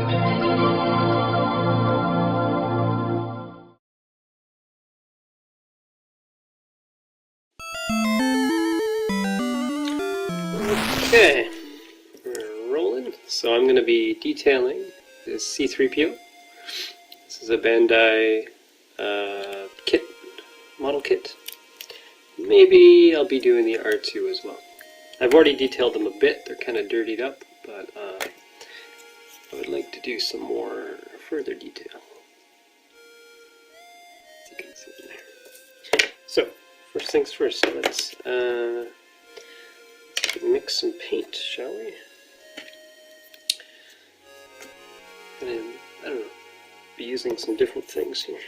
Okay, we're rolling. So I'm going to be detailing this C-3PO. This is a Bandai kit, model kit. Maybe I'll be doing the R2 as well. I've already detailed them a bit. They're kind of dirtied up, but I would like to do some more further detail. As you can see there. So, first things first, let's mix some paint, shall we? I don't know, be using some different things here.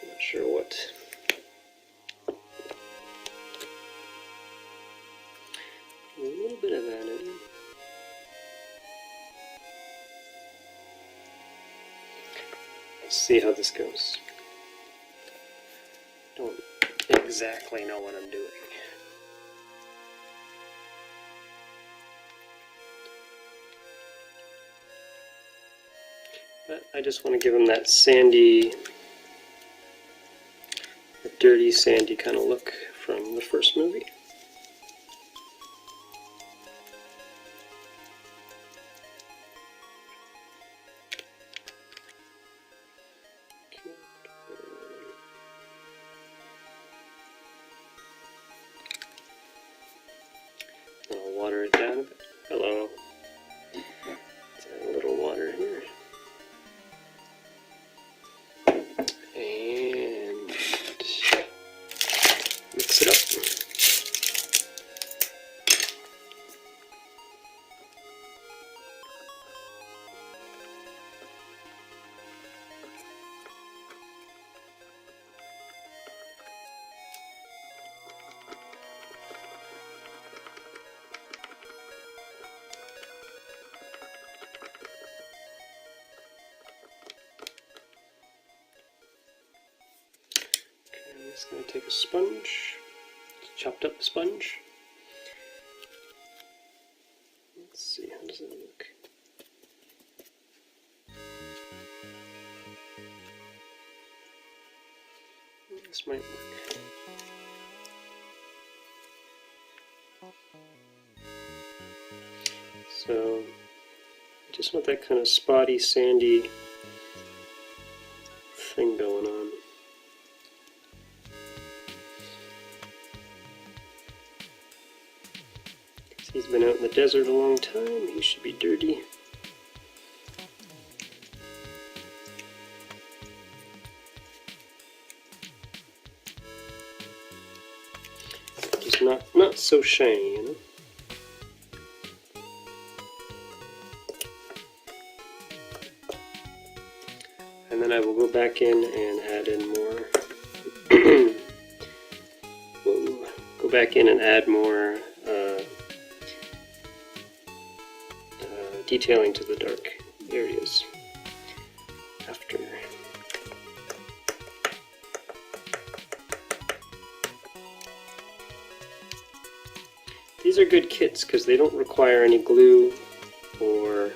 I'm not sure what. A little bit of that in. Let's see how this goes. Don't exactly know what I'm doing. But I just want to give him that sandy, dirty, sandy kind of look from the first movie. I'll water it down a bit. Hello. Let's add a little water here. And mix it up. I'm just going to take a sponge, chopped up sponge. Let's see, how does it look? This might work. So, I just want that kind of spotty, sandy thing going on. He's been out in the desert a long time, he should be dirty. Just not so shiny, you know? And then I will go back in and add in more. Whoa. Go back in and add more detailing to the dark areas after. These are good kits because they don't require any glue or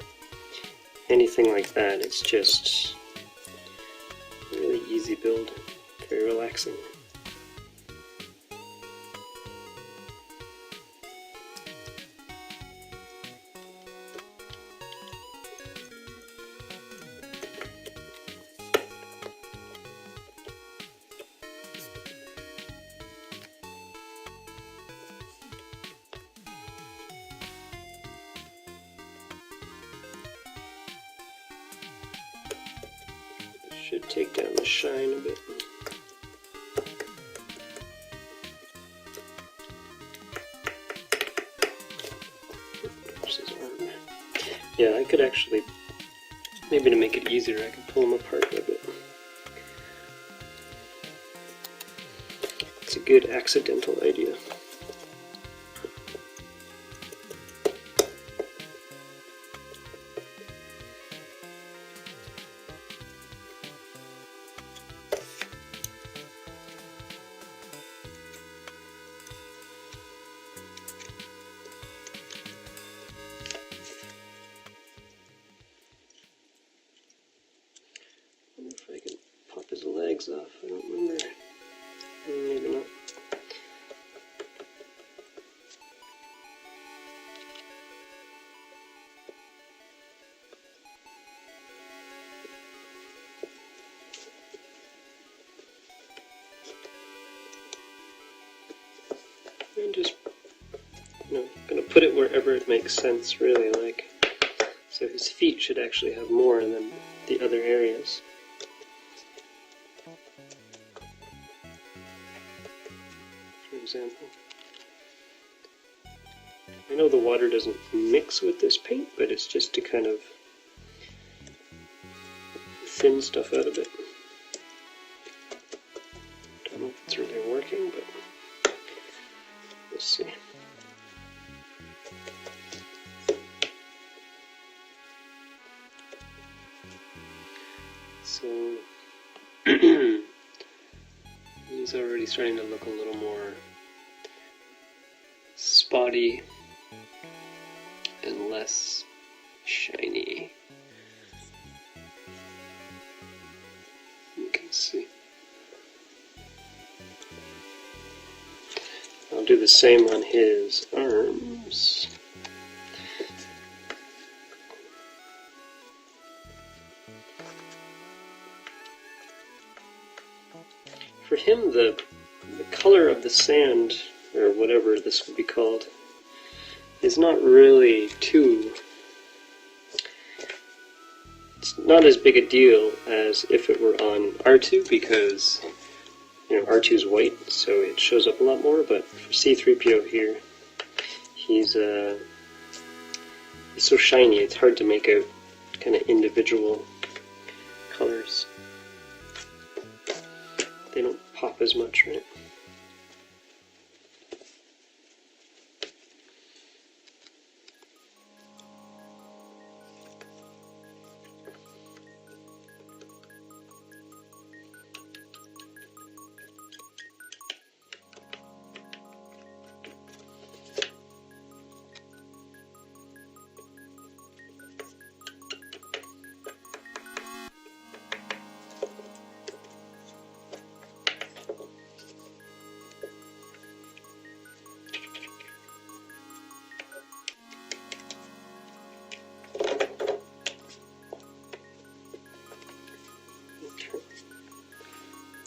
anything like that. It's just really easy build, very relaxing. Should take down the shine a bit. Yeah, I could actually, maybe to make it easier, I could pull them apart a bit. It's a good accidental idea. legs off. I don't remember. Maybe not. And just, gonna put it wherever it makes sense, really. Like, so his feet should actually have more than the other areas. For example, I know the water doesn't mix with this paint, but it's just to kind of thin stuff out a bit. Don't know if it's really working, but we'll see. So he's already starting to look a little more spotty and less shiny. You can see. I'll do the same on his arms. For him, the color of the sand, or whatever this would be called, is not really too... It's not as big a deal as if it were on R2, because R2 is white, so it shows up a lot more, but for C-3PO here, he's so shiny, it's hard to make out kind of individual colors. They don't pop as much, right?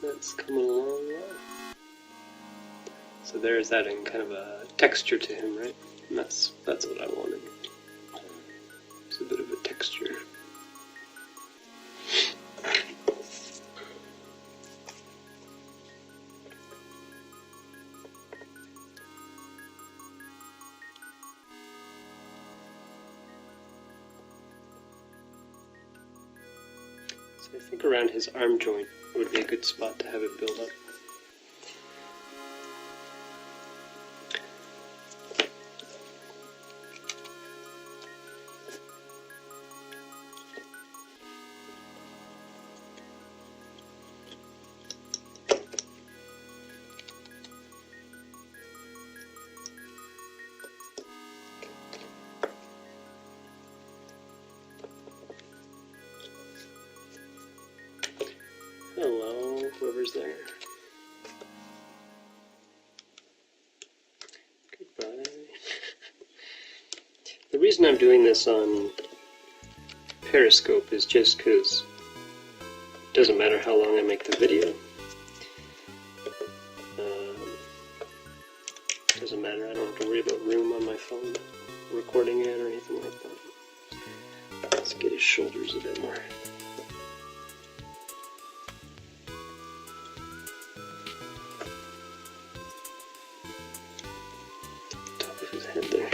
That's coming along well. So there's adding kind of a texture to him, right? And that's what I wanted. It's a bit of a texture. So I think around his arm joint would be a good spot to have it build up. Hello, whoever's there. Goodbye. The reason I'm doing this on Periscope is just because it doesn't matter how long I make the video. Doesn't matter, I don't have to worry about room on my phone recording it or anything like that. Let's get his shoulders a bit more. Head there.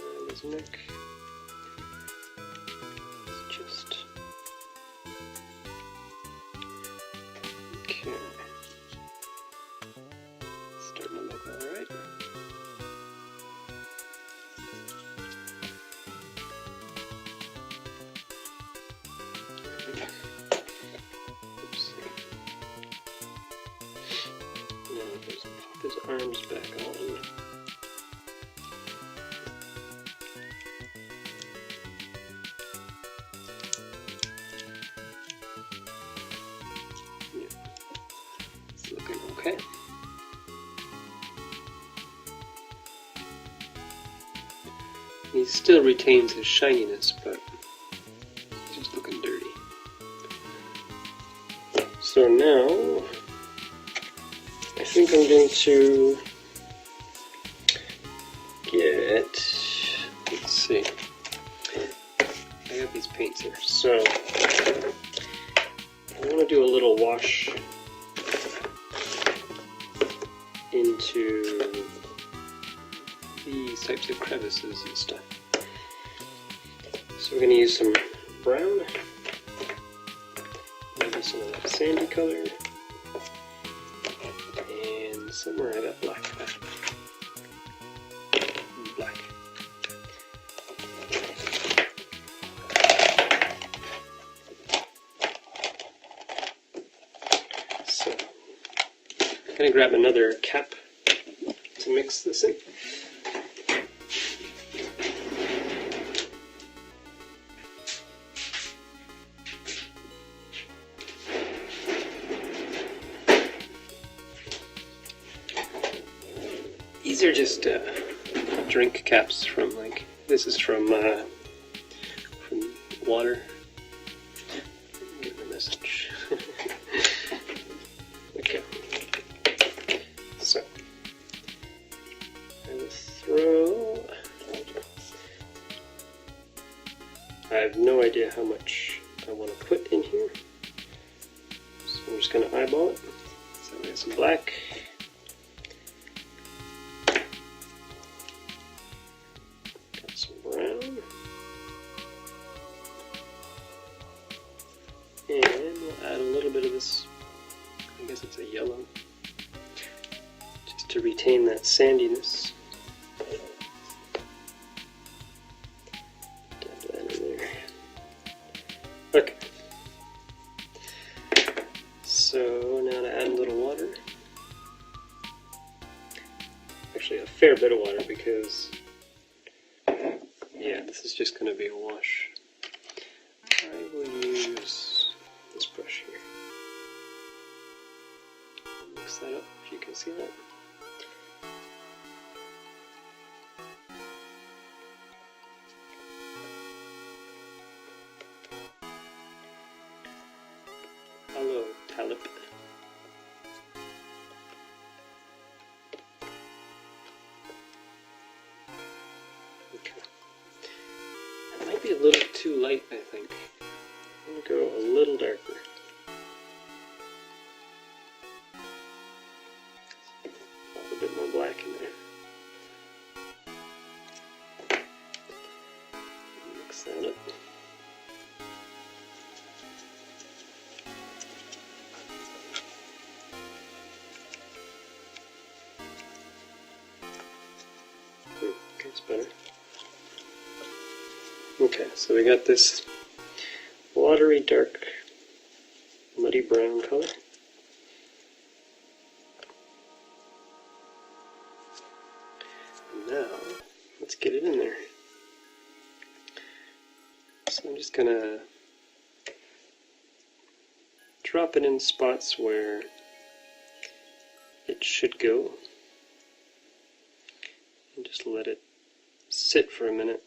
Around his neck. It's just okay. Starting to look all right. Oops. No, it doesn't pop. Put his arms back on. Yeah, it's looking okay. He still retains his shininess, but he's just looking dirty. So now, I think I'm going to get, let's see, I got these paints here. So, I want to do a little wash into these types of crevices and stuff. So we're going to use some brown, maybe some of that sandy color, and somewhere I got black. Black. So I'm going to grab another cap to mix this in. These are just drink caps from, like, this is from water. Get the message. Okay. So I will throw. I have no idea how much I want to put in here, so I'm just going to eyeball it. So we have some black. And we'll add a little bit of this, I guess it's a yellow, just to retain that sandiness. Dab that in there. Okay. So now to add a little water. Actually a fair bit of water because, yeah, this is just going to be a wash. I will use this brush here. Mix that up if you can see that. Hello, Talip. Okay. That might be a little too light, I think. I'm going to go a little darker. A bit more black in there. Mix that up. That's better. Okay, so we got this watery, dark, muddy brown color. And now, let's get it in there. So I'm just gonna drop it in spots where it should go, and just let it sit for a minute.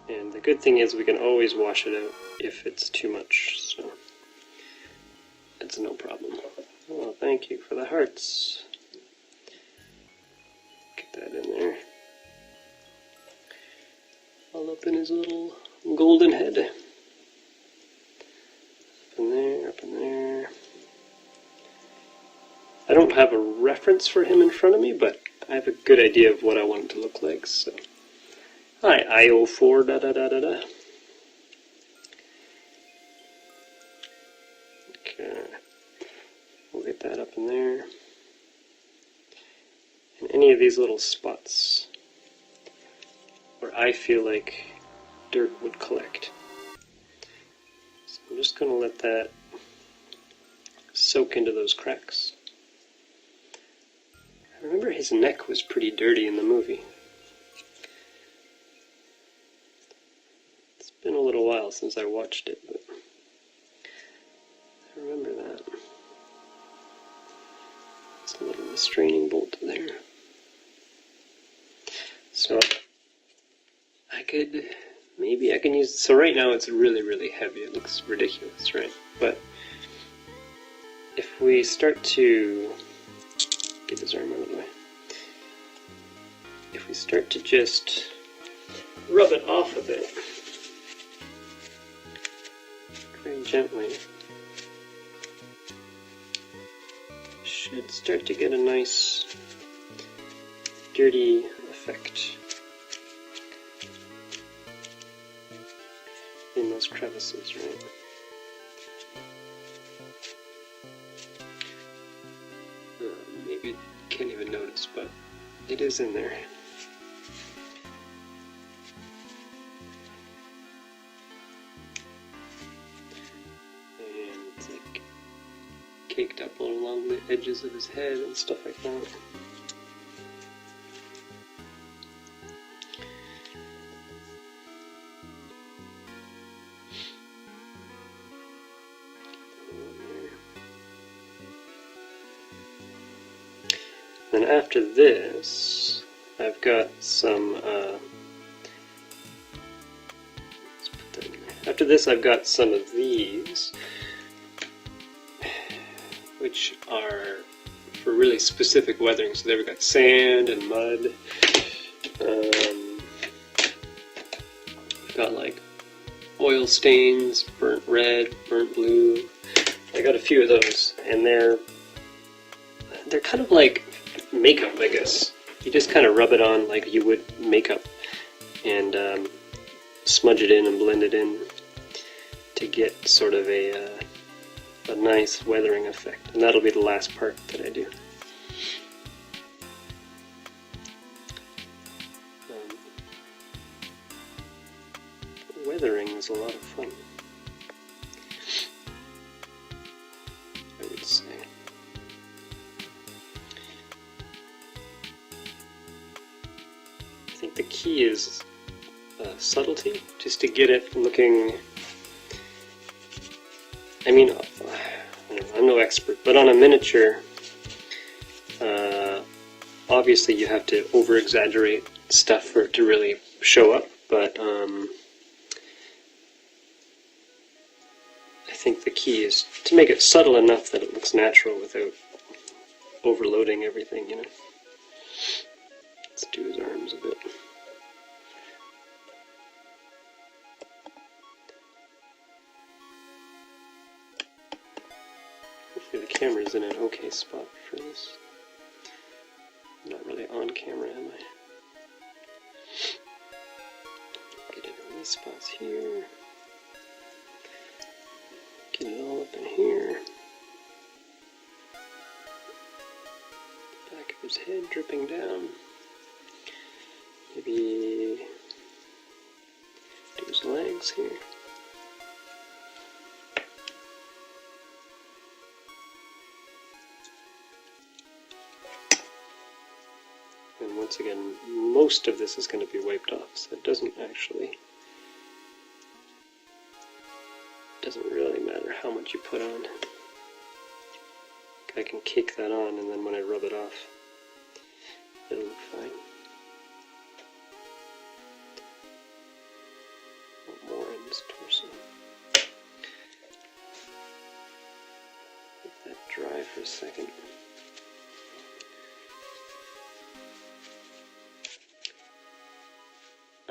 And the good thing is we can always wash it out if it's too much, so it's no problem. Oh, thank you for the hearts. Get that in there. All up in his little golden head. Up in there, up in there. I don't have a reference for him in front of me, but I have a good idea of what I want it to look like, so. Hi, IO4 da da da da da. Okay, we'll get that up in there. And any of these little spots where I feel like dirt would collect. So I'm just going to let that soak into those cracks. I remember his neck was pretty dirty in the movie. It's been a little while since I watched it, but I remember that. It's a little restraining bolt there. So maybe I can use, so right now it's really, really heavy. It looks ridiculous, right? But if we start to, get this arm out of the way. If we start to just rub it off a bit, very gently, should start to get a nice dirty effect in those crevices, right? Maybe you can't even notice, but it is in there. And it's like caked up all along the edges of his head and stuff like that. Then after this, I've got some, let's put that in there. After this I've got some of these, which are for really specific weathering. So they've got sand and mud. We've got like oil stains, burnt red, burnt blue. I got a few of those, and they're kind of like makeup, I guess. You just kind of rub it on like you would makeup and smudge it in and blend it in to get sort of a nice weathering effect. And that'll be the last part that I do. Weathering is a lot of fun, I would say. I think the key is subtlety, just to get it looking, I mean, I'm no expert, but on a miniature, obviously you have to over-exaggerate stuff for it to really show up, but I think the key is to make it subtle enough that it looks natural without overloading everything, you know. Let's do his arms a bit. Hopefully the camera's in an okay spot for this. I'm not really on camera, am I? Get it in these spots here. Get it all up in here. Back of his head dripping down. Maybe do his legs here. And once again, most of this is going to be wiped off, so it doesn't really matter how much you put on. I can cake that on, and then when I rub it off, it'll look fine. More in his torso. Let that dry for a second.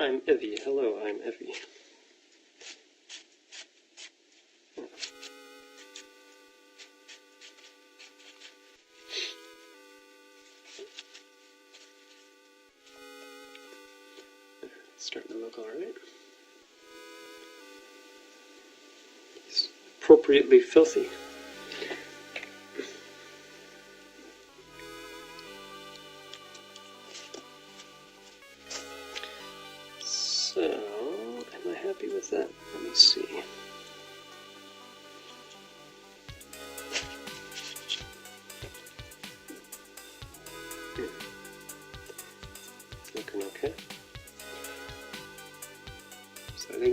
I'm Evie. Hello, I'm Evie. It's starting to look alright. It's appropriately filthy. So, am I happy with that? Let me see.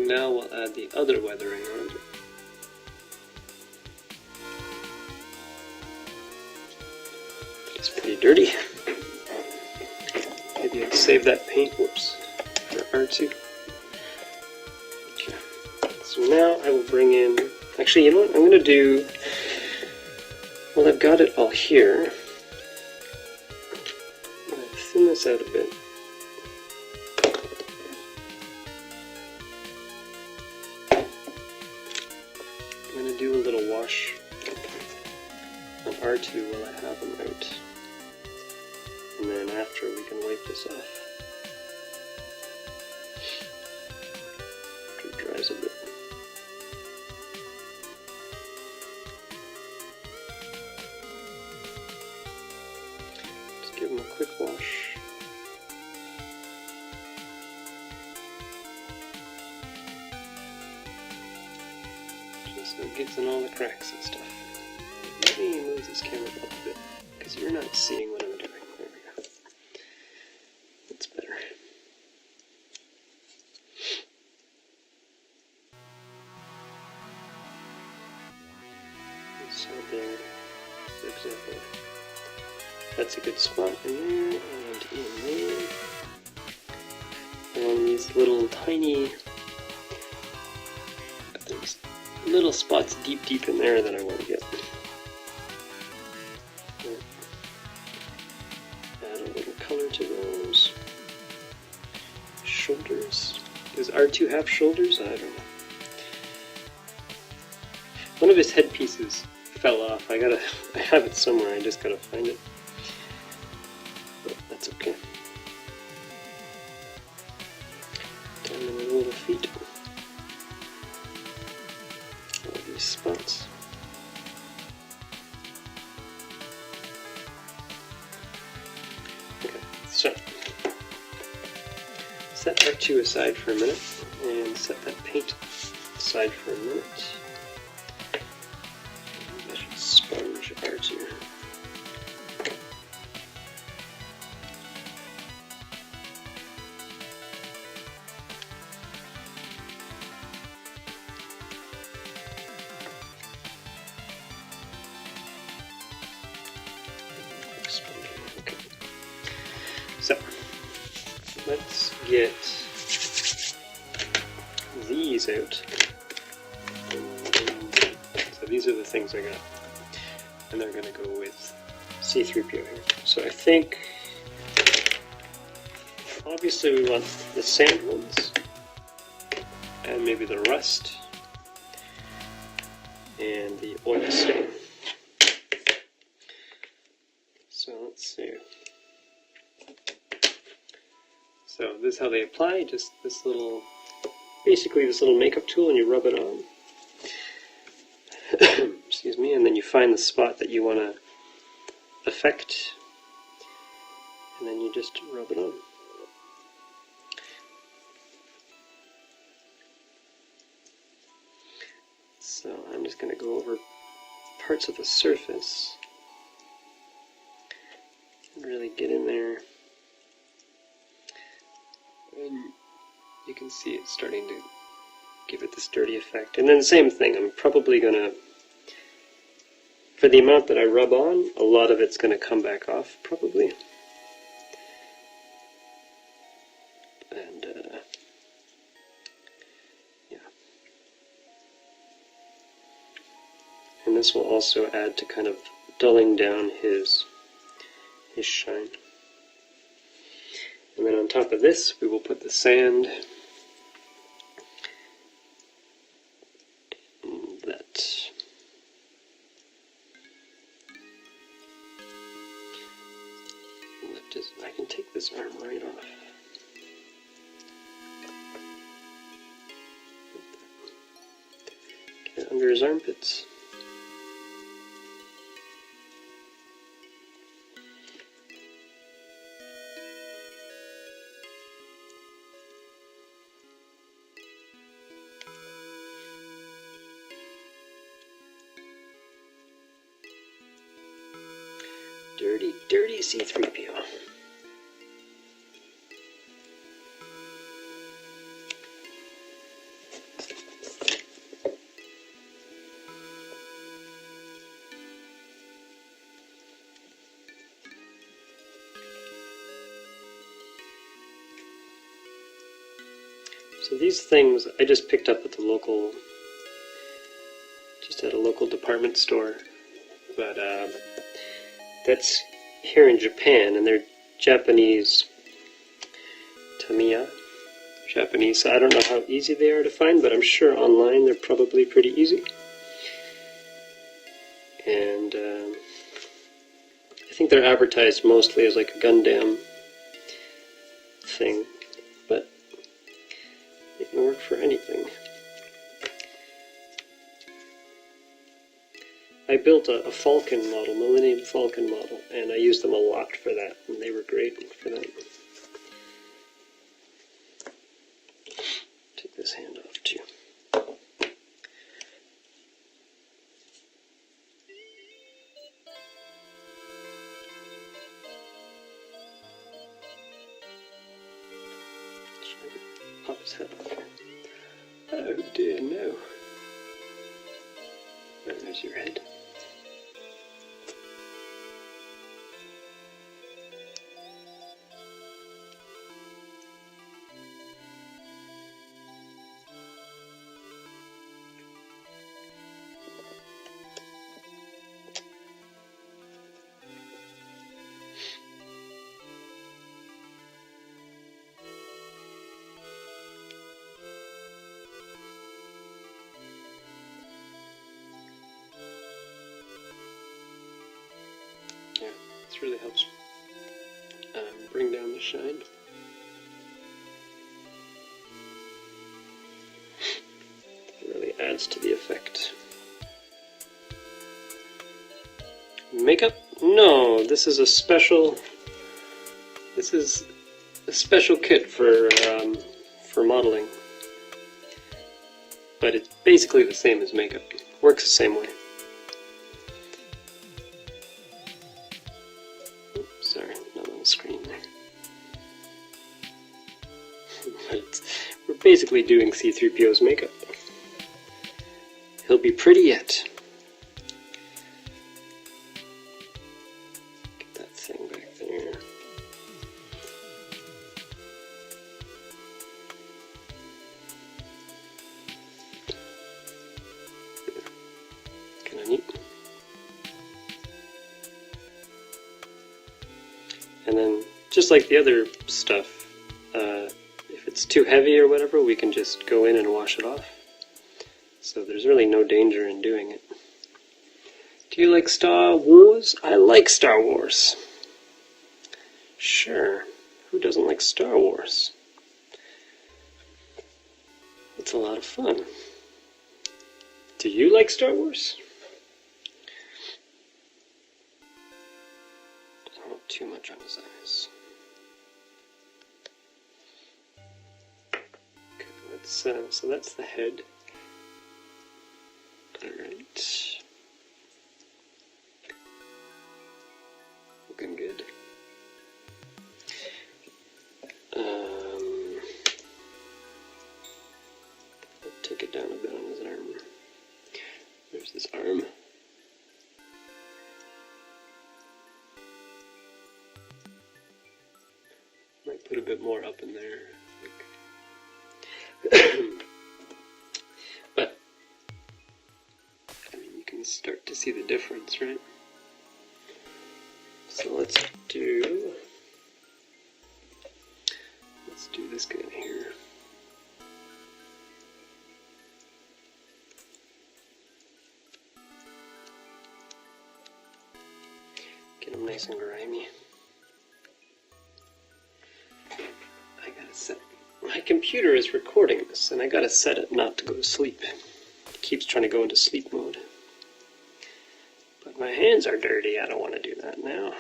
Now we'll add the other weathering around it. It's pretty dirty. Maybe I'll save that paint, whoops, for R2. Okay. So now I will bring in, actually, you know what, I'm going to do, well, I've got it all here. I'm going to thin this out a bit. I'm going to do a little wash on R2 while I have them out. And then after we can wipe this off. After it dries a bit. Just give them a quick wash. Just so it gets in all the cracks and stuff. Let me move this camera up a bit, because you're not seeing what I'm doing. There we go. That's better. So there, for example, that's a good spot in there, and in there. And these little tiny, there's little spots deep in there that I want to get. Add a little color to those. Shoulders. Does R2 have shoulders? I don't know. One of his headpieces fell off. I have it somewhere, I just gotta find it. But that's okay. Down in the little feet. All these spots. Okay, so set R2 aside for a minute, and set that paint aside for a minute. I should sponge R2. Okay. So let's get these out. So these are the things I got, and they're going to go with C-3PO here. So I think, obviously we want the sand ones, and maybe the rust, and the oil stain. So let's see. So this is how they apply, just this little, basically this little makeup tool, and you rub it on. Excuse me, and then you find the spot that you want to affect, and then you just rub it on. So I'm just going to go over parts of the surface and really get in there. And you can see it's starting to give it this dirty effect. And then the same thing, I'm probably going to, for the amount that I rub on, a lot of it's going to come back off, probably. And, yeah. And this will also add to kind of dulling down his shine. And then on top of this, we will put the sand. I can take this arm right off. Get under his armpits. Dirty, dirty C-3PO. So these things I just picked up at the local, just at a local department store, but that's here in Japan, and they're Japanese Tamiya. Japanese, so I don't know how easy they are to find, but I'm sure online they're probably pretty easy. And I think they're advertised mostly as like a Gundam thing, but they can work for anything. I built a Falcon model, Millennium Falcon model, and I used them a lot for that, and they were great for that. Take this hand off too. Pop his head off here. Oh dear, no. Oh, there's your head. Yeah, this really helps bring down the shine. It really adds to the effect. Makeup? No, this is a special. This is a special kit for modeling, but it's basically the same as makeup. Works the same way. Sorry, not on the screen there. But we're basically doing C-3PO's makeup. He'll be pretty yet. Get that thing back there. Kinda neat. And then, just like the other stuff, if it's too heavy or whatever, we can just go in and wash it off. So there's really no danger in doing it. Do you like Star Wars? I like Star Wars. Sure. Who doesn't like Star Wars? It's a lot of fun. Do you like Star Wars? Not too much on his eyes. Okay, so that's the head. Alright. Looking good. I'll take it down a bit on his arm. There's his arm. Might put a bit more up in there, I think. But, I mean, you can start to see the difference, right? So let's do this guy here. Get him nice and grimy. I gotta set. My computer is recording this, and I gotta set it not to go to sleep. It keeps trying to go into sleep mode. But my hands are dirty. I don't want to do that now.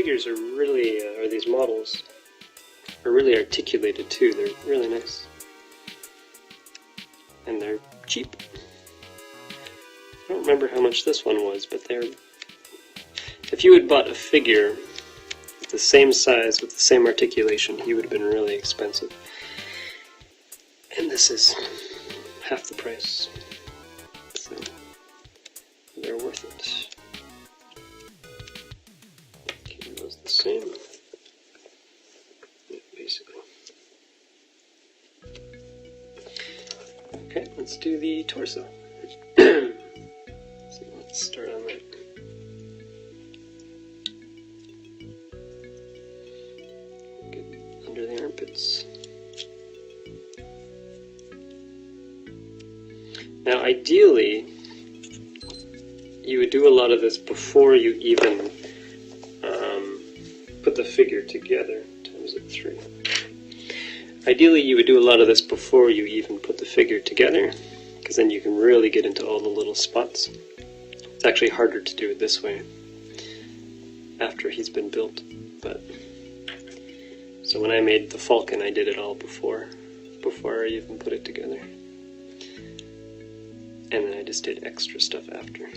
figures are really, or these models, are really articulated too. They're really nice. And they're cheap. I don't remember how much this one was, but they're... If you had bought a figure the same size with the same articulation, he would have been really expensive. And this is half the price. So they're worth it. Keep those the same. Yeah, basically. Okay, let's do the torso. So let's start on that. Get under the armpits. Now, ideally, you would do a lot of this before you even put the figure together. Times it 3. Ideally, you would do a lot of this before you even put the figure together, because then you can really get into all the little spots. It's actually harder to do it this way after he's been built. But so when I made the Falcon, I did it all before I even put it together. And then I just did extra stuff after.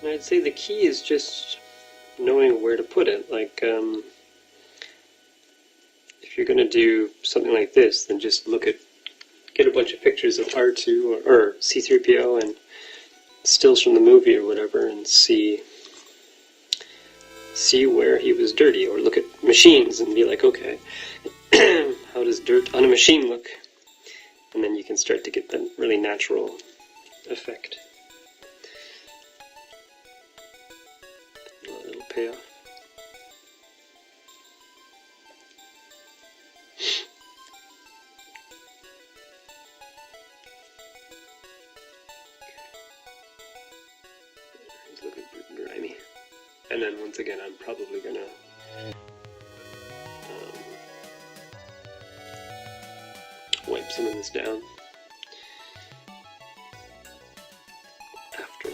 And I'd say the key is just knowing where to put it. Like, if you're going to do something like this, then just get a bunch of pictures of R2 or C-3PO and stills from the movie or whatever, and see where he was dirty, or look at machines and be like, okay, how does dirt on a machine look? And then you can start to get the really natural effect. A little payoff. He's looking pretty grimy. And then once again, I'm probably gonna wipe some of this down after.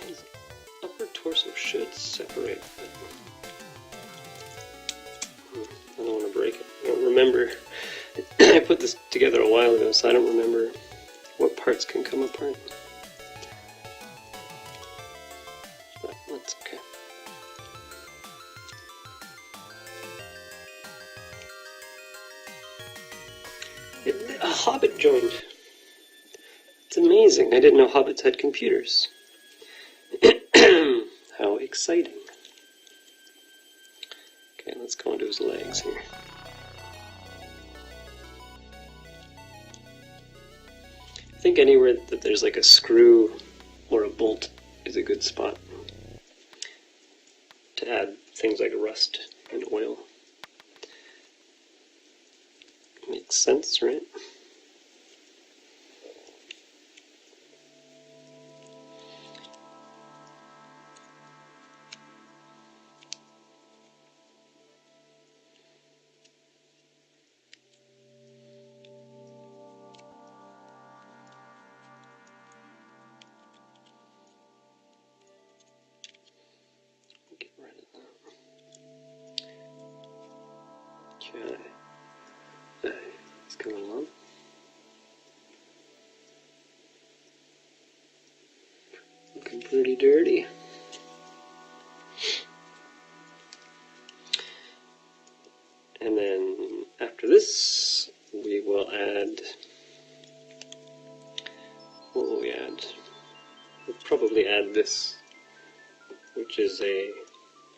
His upper torso should separate, but I don't want to break it. I don't remember. I put this together a while ago, so I don't remember what parts can come apart. But that's okay. A Hobbit joint. It's amazing. I didn't know Hobbits had computers. How exciting. Okay, let's go into his legs here. I think anywhere that there's like a screw or a bolt is a good spot to add things like rust and oil. Makes sense, right? Okay. It's coming along. Looking pretty dirty. And then after this, we will add, what will we add? We'll probably add this, which is a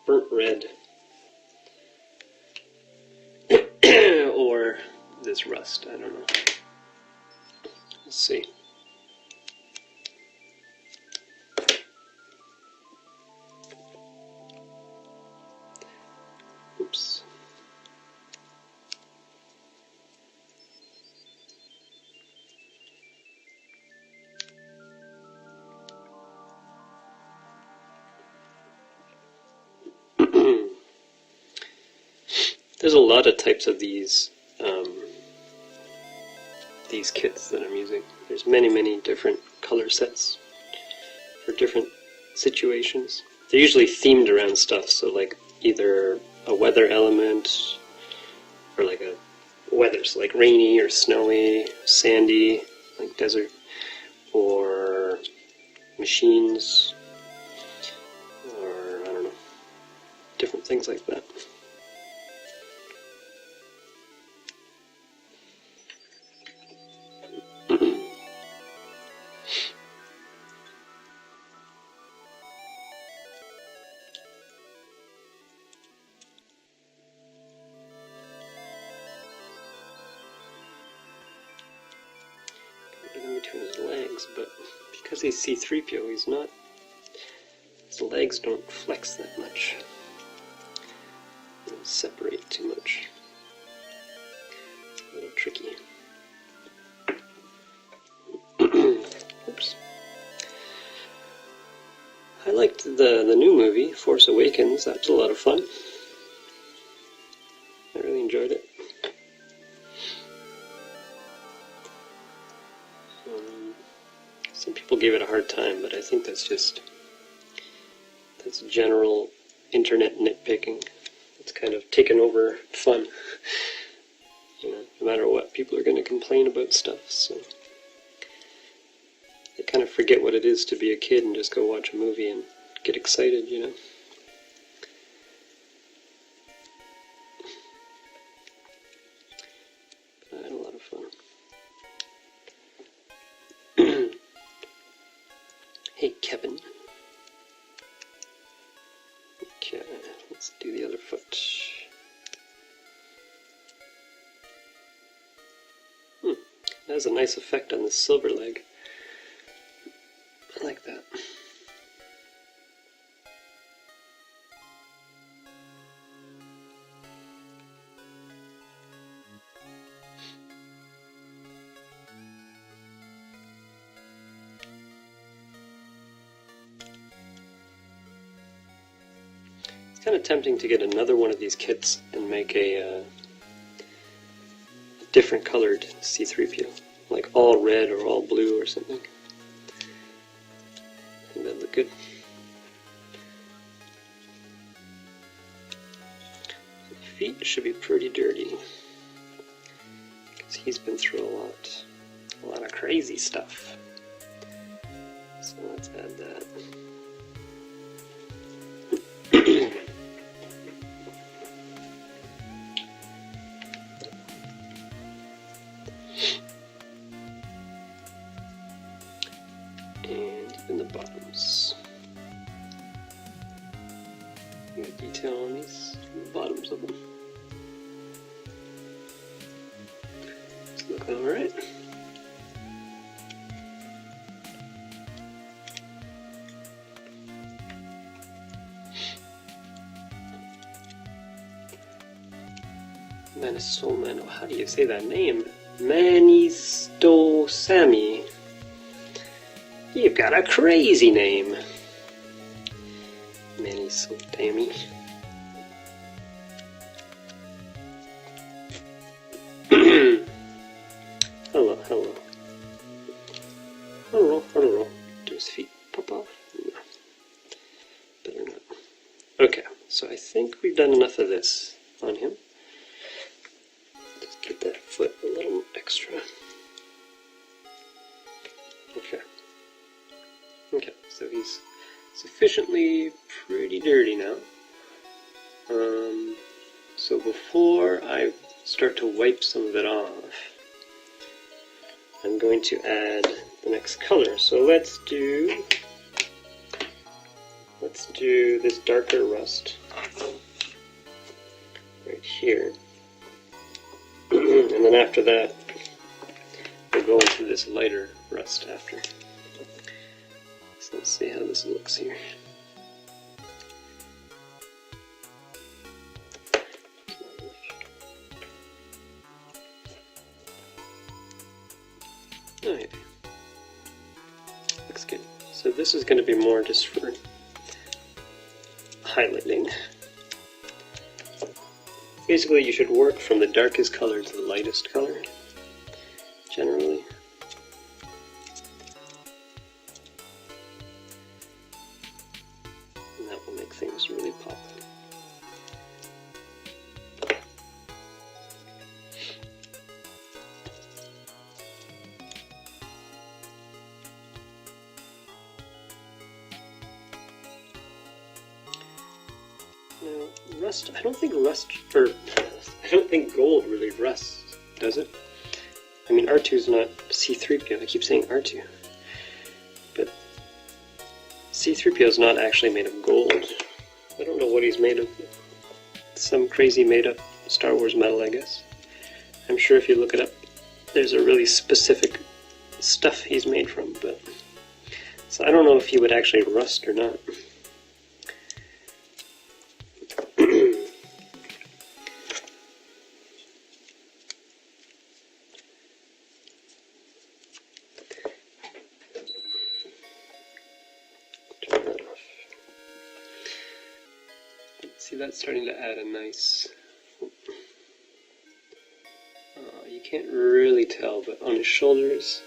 burnt red, or this rust, I don't know. Let's see. Oops. There's a lot of types of these kits that I'm using. There's many different color sets for different situations. They're usually themed around stuff, so like either a weather element or like a weather, so like rainy or snowy, sandy, like desert, or machines, or I don't know, different things like that. In between his legs, but because he's C-3PO, he's not, his legs don't flex that much. They don't separate too much. A little tricky. Oops. I liked the new movie, Force Awakens. That was a lot of fun. I really enjoyed it. Some people gave it a hard time, but I think that's general internet nitpicking. It's kind of taken over fun. You know, no matter what, people are going to complain about stuff, so they kind of forget what it is to be a kid and just go watch a movie and get excited, you know. But I had a lot of fun. Hey, Kevin. Okay, let's do the other foot. That has a nice effect on the silver leg. I like that. It's kind of tempting to get another one of these kits and make a different colored C-3PO, like all red or all blue or something. I think that'd look good. The feet should be pretty dirty, because he's been through a lot of crazy stuff. So let's add that. And even the bottoms. You got detail on these, the bottoms of them. It's looking alright. Manasomano, how do you say that name? Manistosami. You've got a crazy name. Manisotami. Hello, hello. Hello. Do his feet pop off? No. Better not. Okay, so I think we've done enough of this on him. Okay, so he's sufficiently pretty dirty now. So before I start to wipe some of it off, I'm going to add the next color. So let's do this darker rust right here. And then after that, we'll go into this lighter rust after. So let's see how this looks here. Oh yeah, looks good. So this is going to be more just for highlighting. Basically, you should work from the darkest color to the lightest color, generally. And that will make things really pop. Now, rust, I don't think gold really rusts, does it? I mean, R2 is not C-3PO, I keep saying R2. But C-3PO is not actually made of gold. I don't know what he's made of. Some crazy made up Star Wars metal, I guess. I'm sure if you look it up, there's a really specific stuff he's made from, but... So I don't know if he would actually rust or not. See, that's starting to add a nice... you can't really tell, but on his shoulders,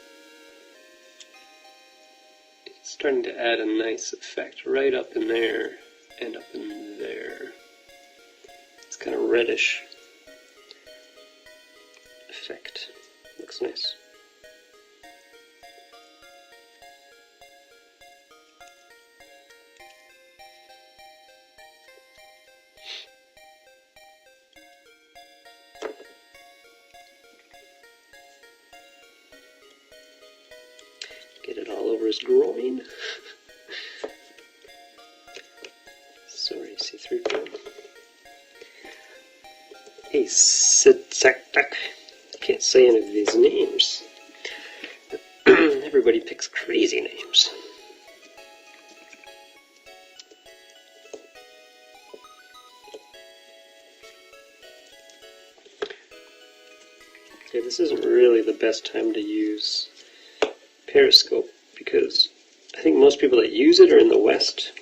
it's starting to add a nice effect right up in there and up in there. It's kind of reddish effect. Looks nice. Get it all over his groin. Sorry, C-3PO. Hey, Sitzaktak. I can't say any of these names. Everybody picks crazy names. Okay, this isn't really the best time to use Periscope because I think most people that use it are in the West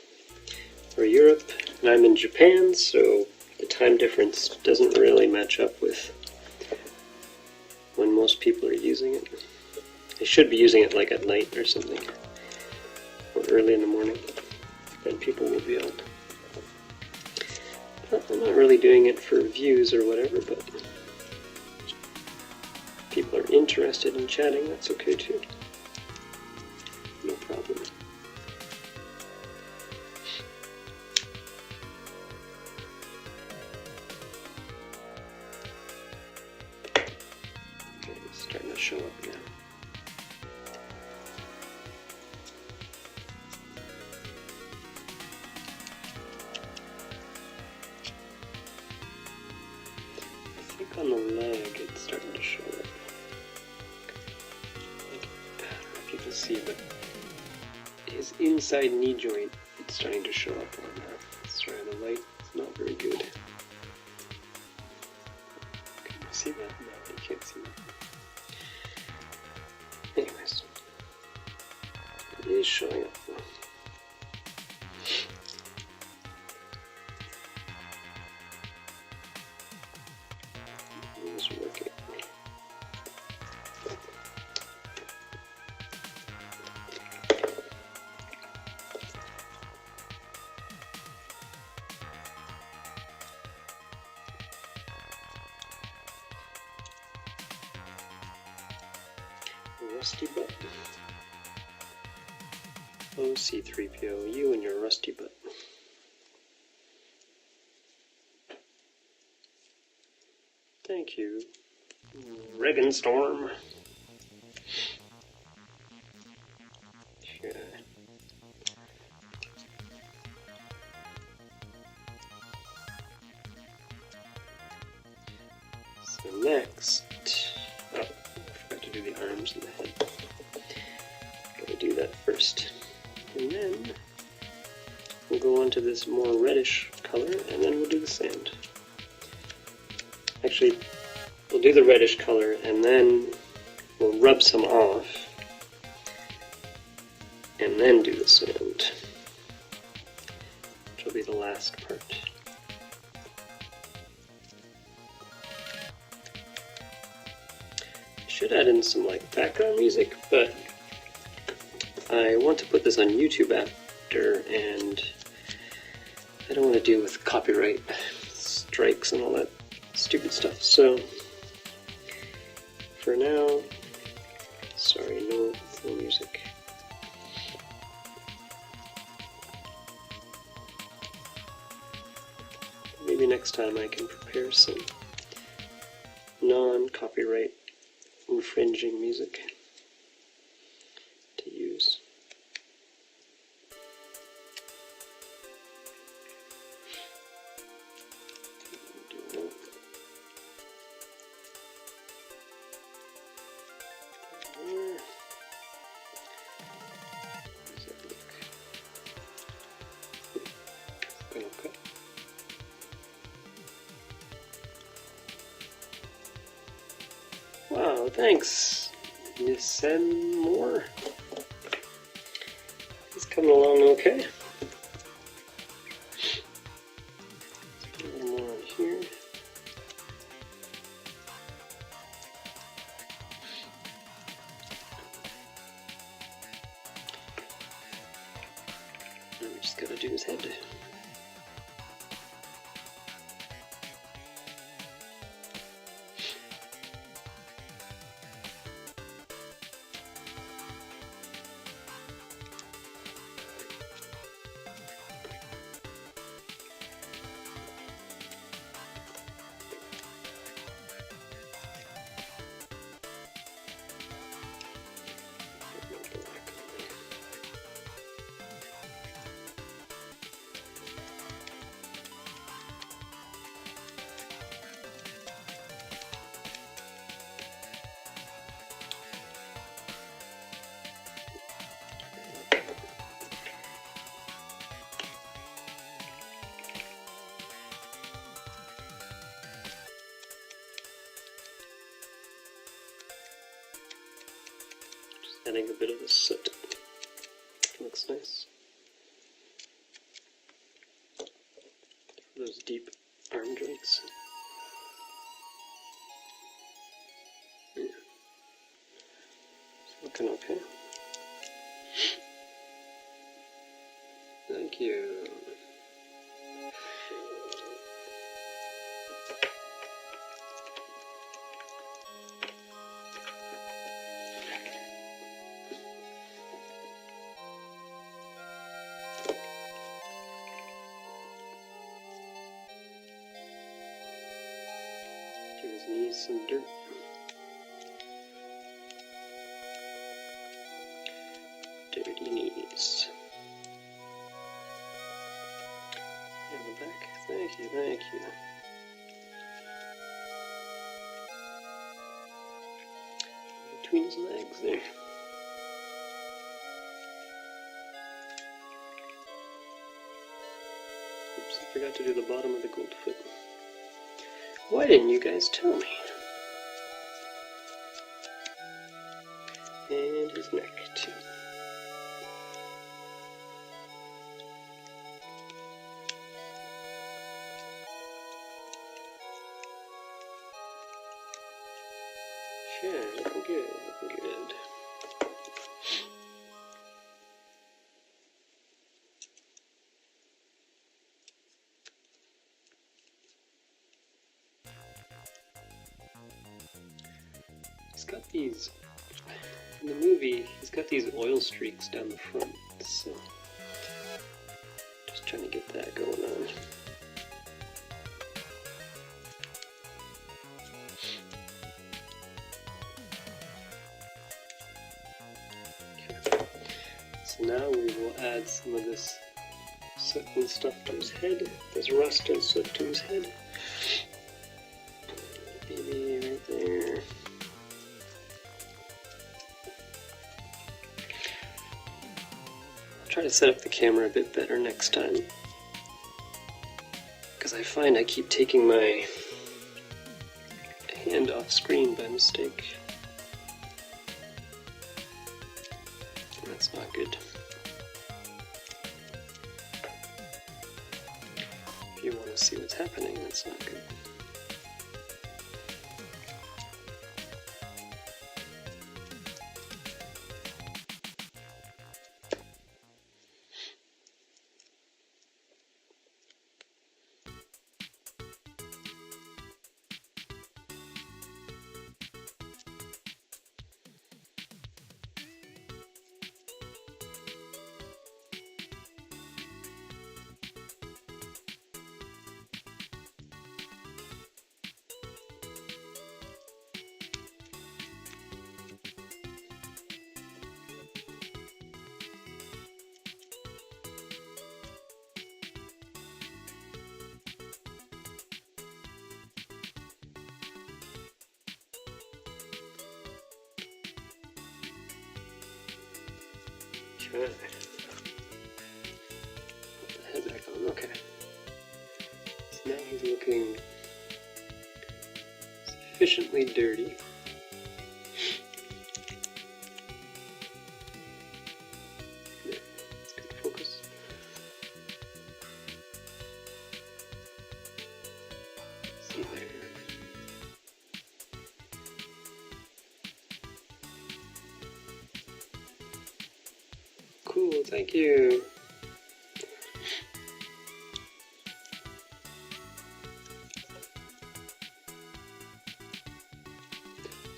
or Europe, and I'm in Japan, so the time difference doesn't really match up with when most people are using it. They should be using it like at night or something, or early in the morning, then people will be on. I'm not really doing it for views or whatever, but if people are interested in chatting, that's okay too. No problem. Okay, it's starting to show up now. I think on the leg it's starting to show up. I don't know if you can see, but his inside knee joint, it's starting to show up on that. Sorry, the light is not very good. Can you see that? No, you can't see that. Anyways, it is showing up though. It is working. Rusty butt. Oh, C-3PO, you and your rusty butt. Thank you, Regenstorm. Sure. So next, oh, I forgot to do the arms and the head. Gotta do that first. And then we'll go on to this more reddish color, and then we'll do the sand. Actually, we'll do the reddish color, and then we'll rub some off, and then do the sand, which will be the last part. I should add in some like background music, but I want to put this on YouTube after, and I don't want to deal with copyright strikes and all that stupid stuff. So for now, sorry, no music. Maybe next time I can prepare some non-copyright infringing music to use. Wow, thanks, Miss M. Moore. He's coming along okay. Let's put a little more on here. And we just gotta do his head. Adding a bit of the soot. Looks nice. Those deep arm joints. Yeah. It's looking okay. Thank you. Give his knees some dirt. Dirty knees. And the back. Thank you, thank you. Between his legs there. Oops, I forgot to do the bottom of the gold foot. Why didn't you guys tell me? And his neck, too. Sure, looking good, looking good. He's got these, in the movie, he's got these oil streaks down the front, so we'll add some of this soot and stuff to his head, this rust and soot to his head. Maybe right there. I'll try to set up the camera a bit better next time, because I find I keep taking my hand off screen by mistake. That's not good. If you want to see what's happening, that's not good. Okay. Put the head back on. Okay. So now he's looking sufficiently dirty. Yeah, that's good focus. See there. Cool, thank you.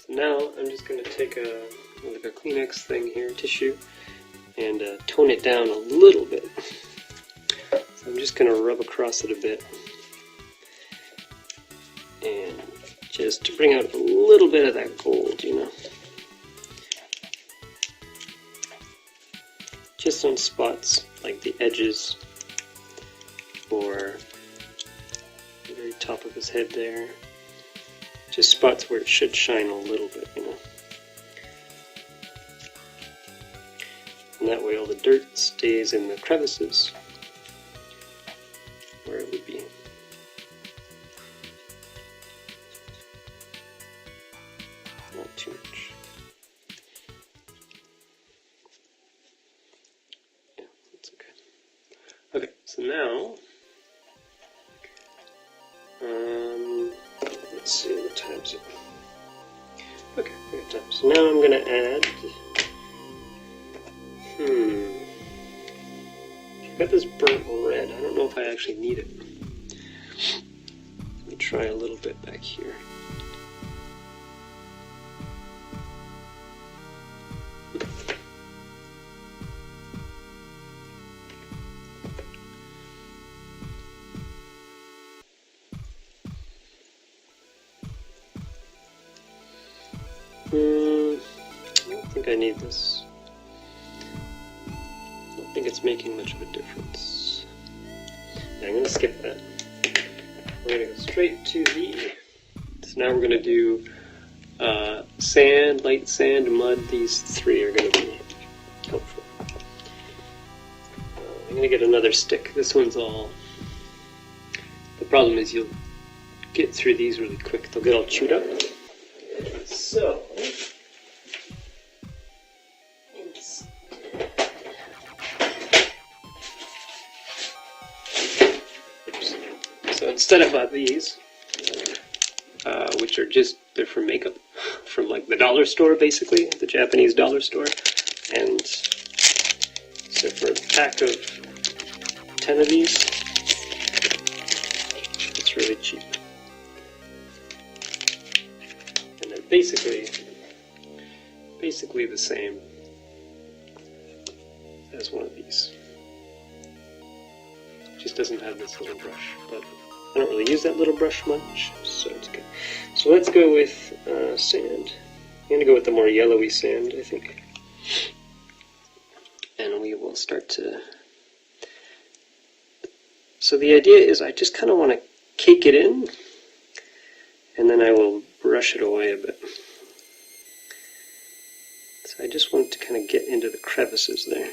So now I'm just going to take a Kleenex thing here, tissue, and tone it down a little bit. So I'm just going to rub across it a bit, and just to bring out a little bit of that gold, you know. Just on spots like the edges or the very top of his head there. Just spots where it should shine a little bit, you know. And that way all the dirt stays in the crevices where it would be. Not too much. Okay, so now, let's see what time's it. Okay, we got time. So now I'm going to add, I've got this burnt red. I don't know if I actually need it. Let me try a little bit back here. I don't think I need this. I don't think it's making much of a difference. Yeah, I'm going to skip that. We're going to go straight to the... So now we're going to do sand, light sand, mud. These three are going to be helpful. I'm going to get another stick. This one's all... The problem is you'll get through these really quick. They'll get all chewed up. So, instead of these, which are just, they're for makeup, from like the dollar store basically, the Japanese dollar store, and so for a pack of 10 of these, it's really cheap. And they're basically the same as one of these. Just doesn't have this little brush, but I don't really use that little brush much, so it's good. So let's go with sand. I'm going to go with the more yellowy sand, I think. And we will start to... So the idea is I just kind of want to cake it in, and then I will brush it away a bit. So I just want to kind of get into the crevices there.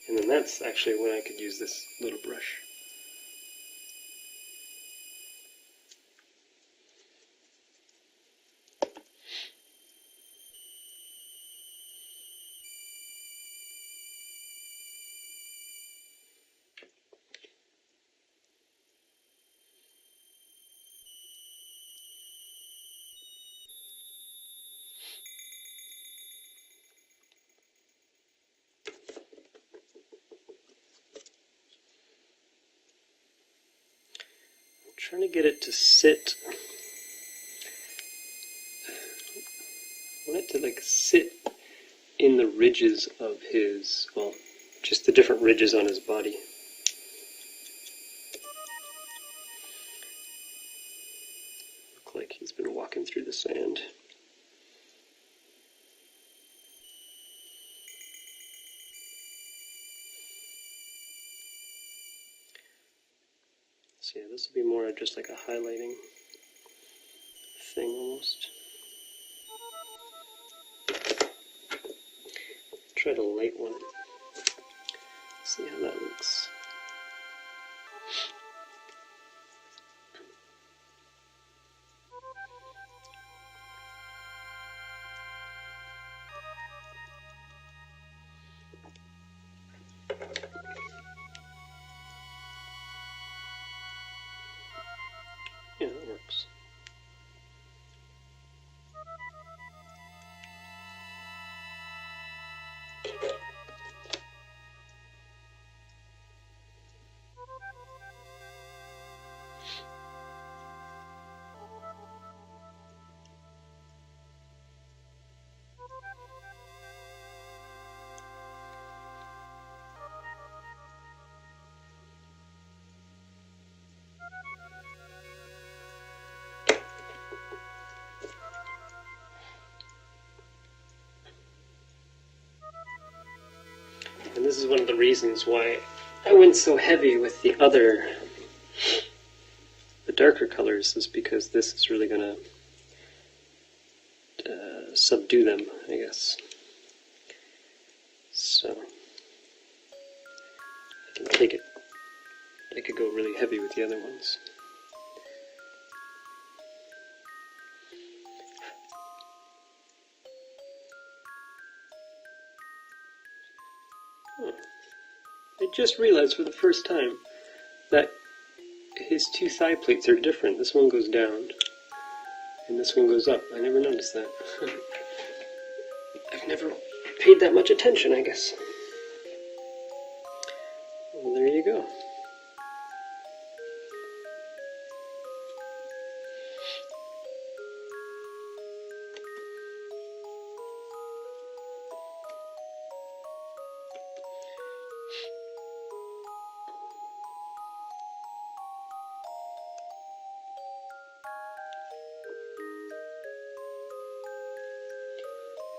And then that's actually when I could use this little brush. Trying to get it to sit. I want it to like sit in the ridges of his, well, just the different ridges on his body. Look like he's been walking through the sand. So yeah, this will be more just like a highlighting thing almost. Try to light one. See how that looks. Yeah, that works. And this is one of the reasons why I went so heavy with the darker colors, is because this is really going to subdue them, I guess. So I can take it. I could go really heavy with the other ones. I just realized for the first time that his two thigh plates are different. This one goes down, and this one goes up. I never noticed that. I've never paid that much attention, I guess. Well, there you go.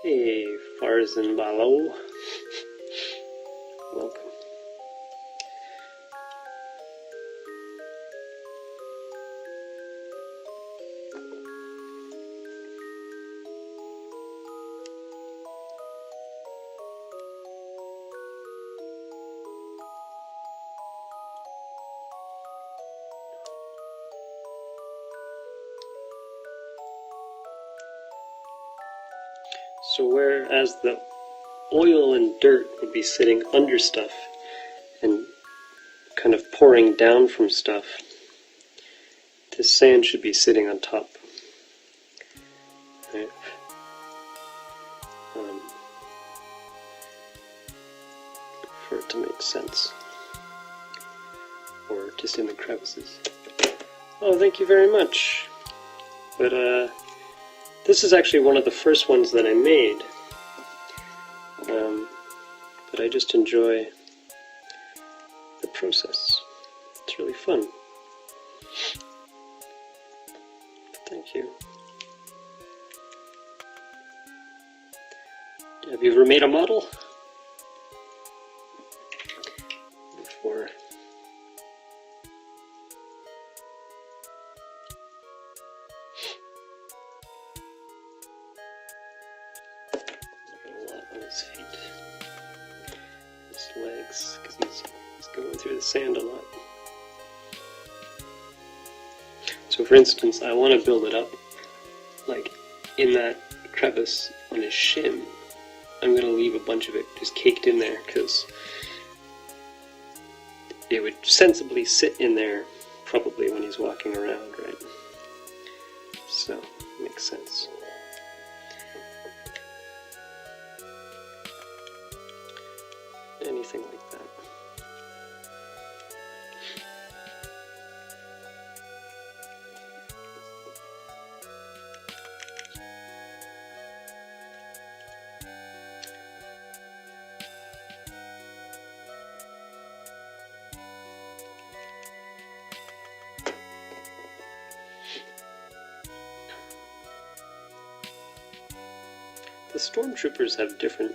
Hey, Farzan Balo. Welcome. So whereas the oil and dirt would be sitting under stuff and kind of pouring down from stuff, this sand should be sitting on top. Right? For it to make sense. Or just in the crevices. Oh, thank you very much. But this is actually one of the first ones that I made, but I just enjoy the process. It's really fun. Thank you. Have you ever made a model before? A lot on his feet, his legs, because he's going through the sand a lot. So for instance, I want to build it up, like in that crevice on his shin. I'm going to leave a bunch of it just caked in there, because it would sensibly sit in there probably when he's walking around, right? So, makes sense. Anything like that. The stormtroopers have different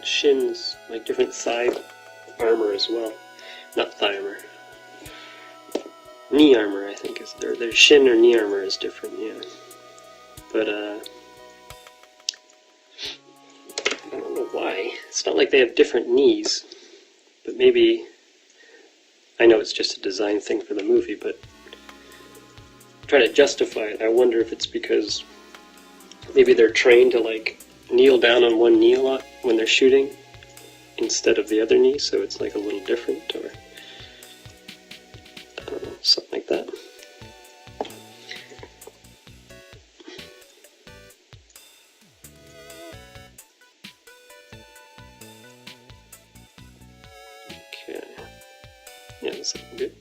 shins, like different thigh armor as well. Not thigh armor. Knee armor, I think, is their shin or knee armor is different, yeah. But I don't know why. It's not like they have different knees, but maybe, I know it's just a design thing for the movie, but trying to justify it, I wonder if it's because maybe they're trained to like kneel down on one knee a lot when they're shooting instead of the other knee, so it's like a little different, or I don't know, something like that. Okay, yeah, that's looking good.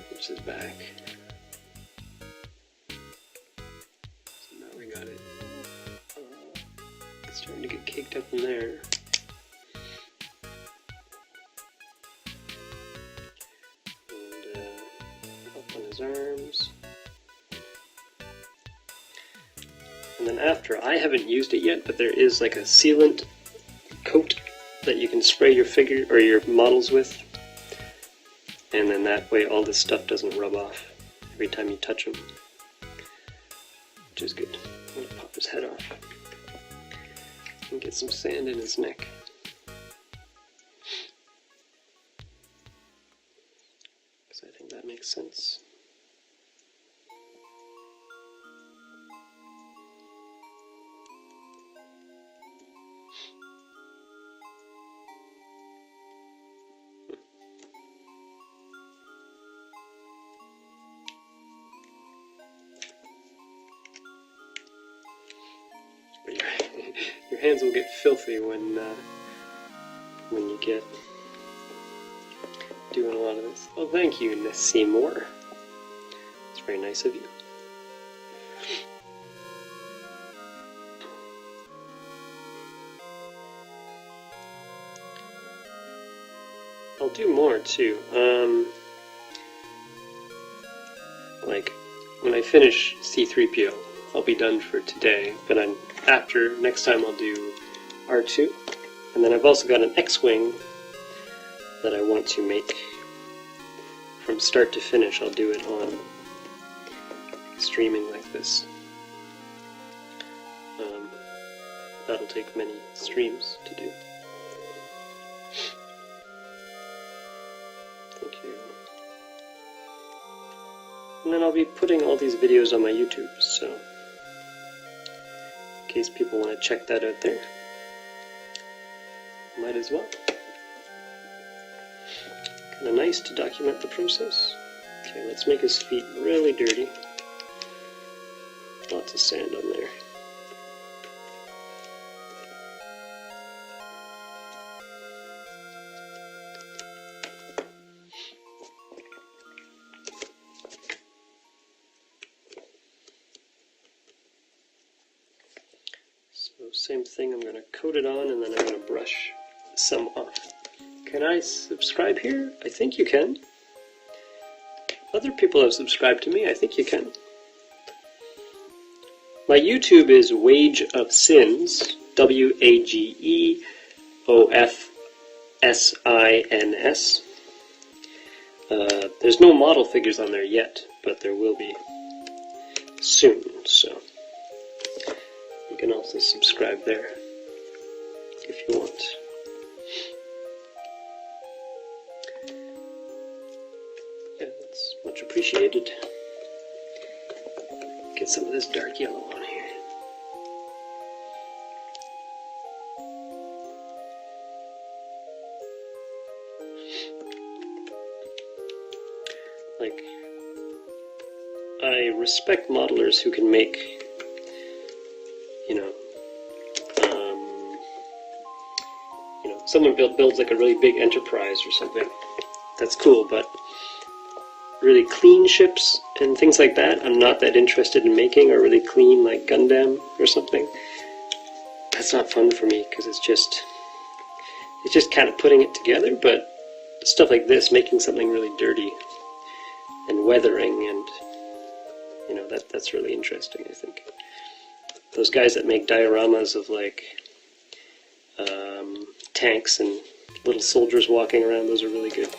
Here's his back. So now we got it. It's starting to get caked up in there. And up on his arms. And then after, I haven't used it yet, but there is like a sealant coat that you can spray your figure or your models with. And then that way all this stuff doesn't rub off every time you touch them. Which is good. I'm going to pop his head off and get some sand in his neck. Because I think that makes sense. Your hands will get filthy when you get doing a lot of this. Oh, thank you, Nassimor. It's very nice of you. I'll do more too. Like when I finish C-3PO, I'll be done for today, but next time I'll do R2, and then I've also got an X-Wing that I want to make from start to finish. I'll do it on streaming like this. That'll take many streams to do. Thank you. And then I'll be putting all these videos on my YouTube, so in case people want to check that out there, might as well. Kind of nice to document the process. Okay, let's make his feet really dirty. Lots of sand on there. Same thing, I'm going to coat it on and then I'm going to brush some off. Can I subscribe here? I think you can. Other people have subscribed to me, I think you can. My YouTube is Wageofsins, Wageofsins. There's no model figures on there yet, but there will be soon, so you can also subscribe there if you want. Yeah, that's much appreciated. Get some of this dark yellow on here. Like, I respect modelers who can make, someone builds like a really big enterprise or something. That's cool, but really clean ships and things like that, I'm not that interested in making, or really clean like Gundam or something. That's not fun for me, because it's just kind of putting it together, but stuff like this, making something really dirty and weathering, and that's really interesting, I think. Those guys that make dioramas of like tanks and little soldiers walking around, those are really good.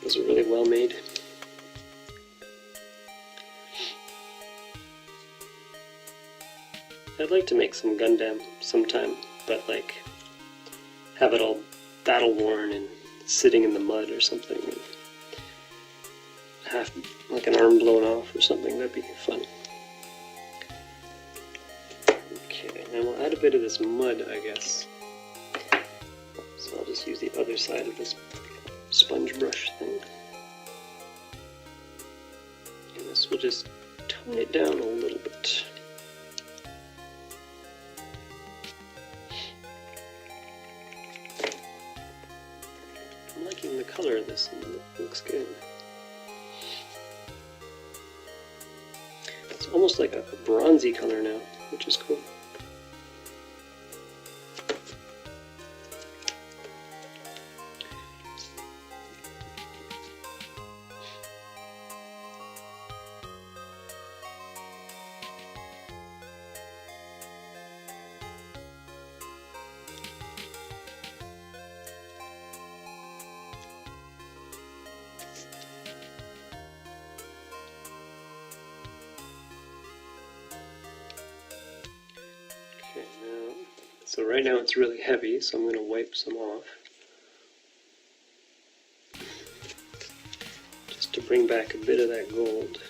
Those are really well made. I'd like to make some Gundam sometime, but like have it all battle worn and sitting in the mud or something, and have like an arm blown off or something. That'd be fun. Okay, now we'll add a bit of this mud, I guess. So I'll just use the other side of this sponge brush thing. And this will just tone it down a little bit. I'm liking the color of this, and it looks good. It's almost like a bronzy color now, which is cool. So right now it's really heavy, so I'm going to wipe some off. Just to bring back a bit of that gold.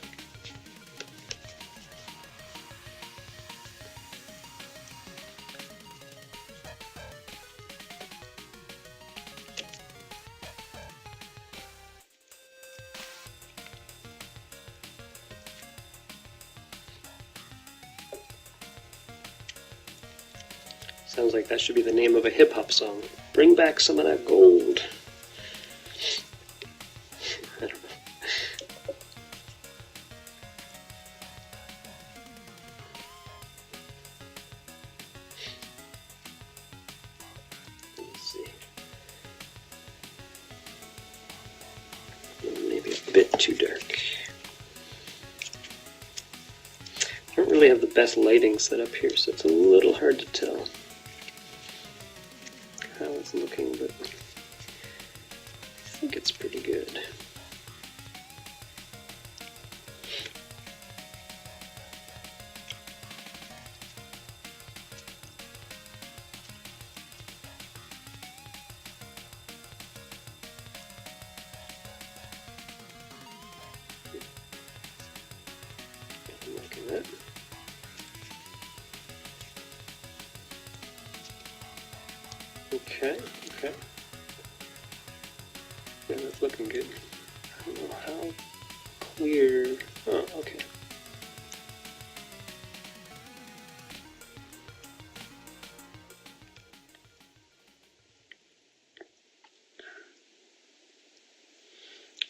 Sounds like that should be the name of a hip-hop song. Bring back some of that gold. I don't know. Let's see. Maybe a bit too dark. I don't really have the best lighting set up here, so it's a little hard to tell how it's looking, but I think it's pretty good. I'm liking that. Okay. Yeah, that's looking good. I don't know how clear. Oh, okay.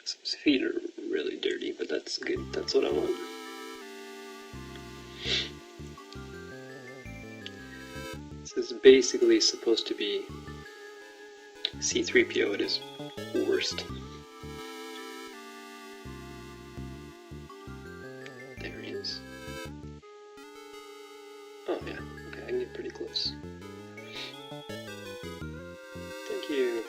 So his feet are really dirty, but that's good. That's what I want. This is basically supposed to be C-3PO at his worst. There he is. Oh yeah, okay. I can get pretty close. Thank you.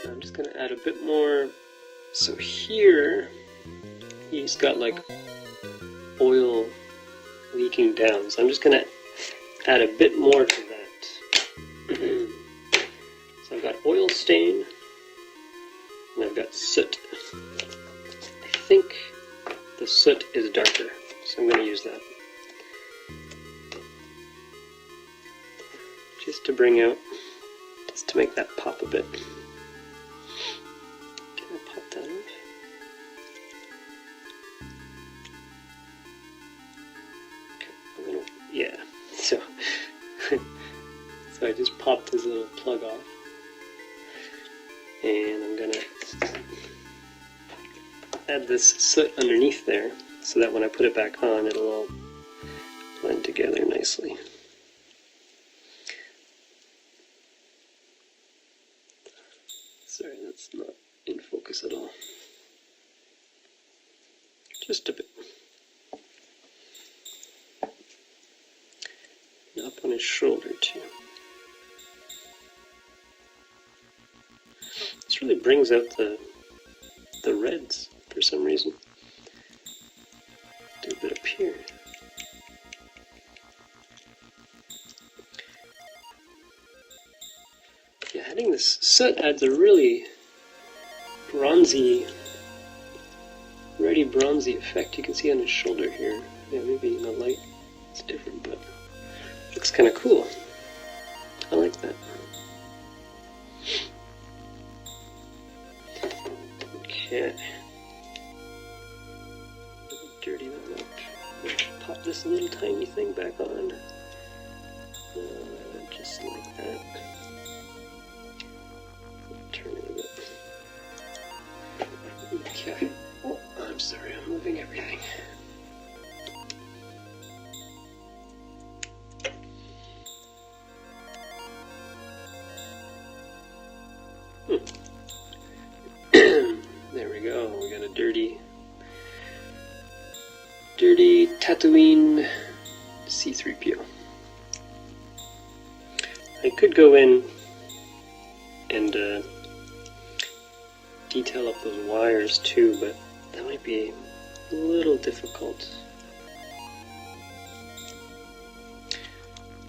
I'm just going to add a bit more. So here, he's got like oil leaking down. So I'm just going to add a bit more to that. So I've got oil stain, and I've got soot. I think the soot is darker, so I'm going to use that. Just to bring out, just to make that pop a bit. Can I pop that off? Okay, I'm gonna, yeah. So, so I just popped this little plug off, and I'm gonna add this soot underneath there, so that when I put it back on, it'll all blend together nicely. Sorry, that's not in focus at all. Just a bit. And up on his shoulder too. This really brings out the reds for some reason. Do a bit up here. Yeah, adding this soot adds a really bronzy, reddy bronzy effect. You can see on his shoulder here. Yeah, maybe in the light it's different, but it looks kind of cool. I like that. Okay. Dirty that up. Pop this little tiny thing back on. Just like that. Turn it a bit. Okay. Oh, I'm sorry, I'm moving everything. There we go. We got a dirty Tatooine C-3PO. I could go in and detail up those wires too, but that might be a little difficult.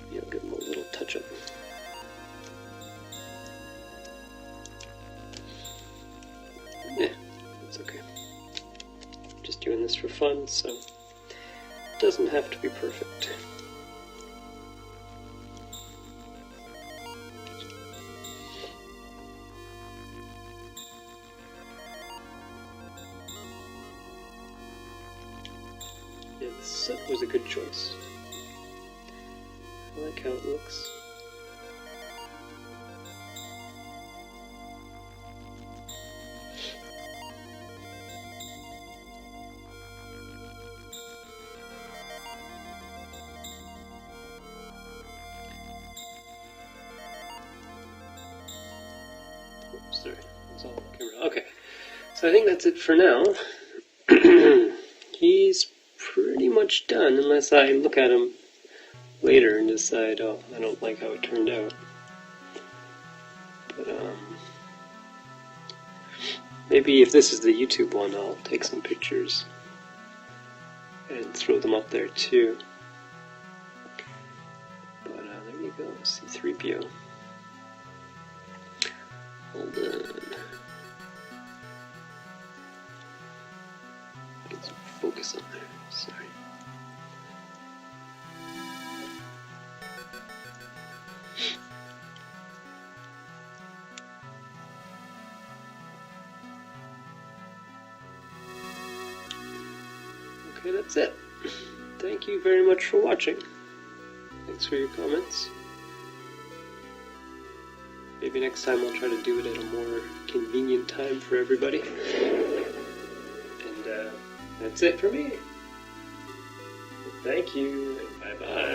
Maybe I'll give them a little touch up. Yeah, that's okay. Just doing this for fun, so it doesn't have to be perfect. Yeah, the soot was a good choice. I like how it looks. Oops, sorry, it's all camera. Okay, so I think that's it for now. He's pretty much done, unless I look at him later and decide, oh, I don't like how it turned out. But maybe if this is the YouTube one, I'll take some pictures and throw them up there too. But there you go, C-3PO. Hold on. Get some focus on there. Sorry. Okay, that's it. Thank you very much for watching. Thanks for your comments. Maybe next time I'll try to do it at a more convenient time for everybody. And that's it for me. Thank you, and bye-bye.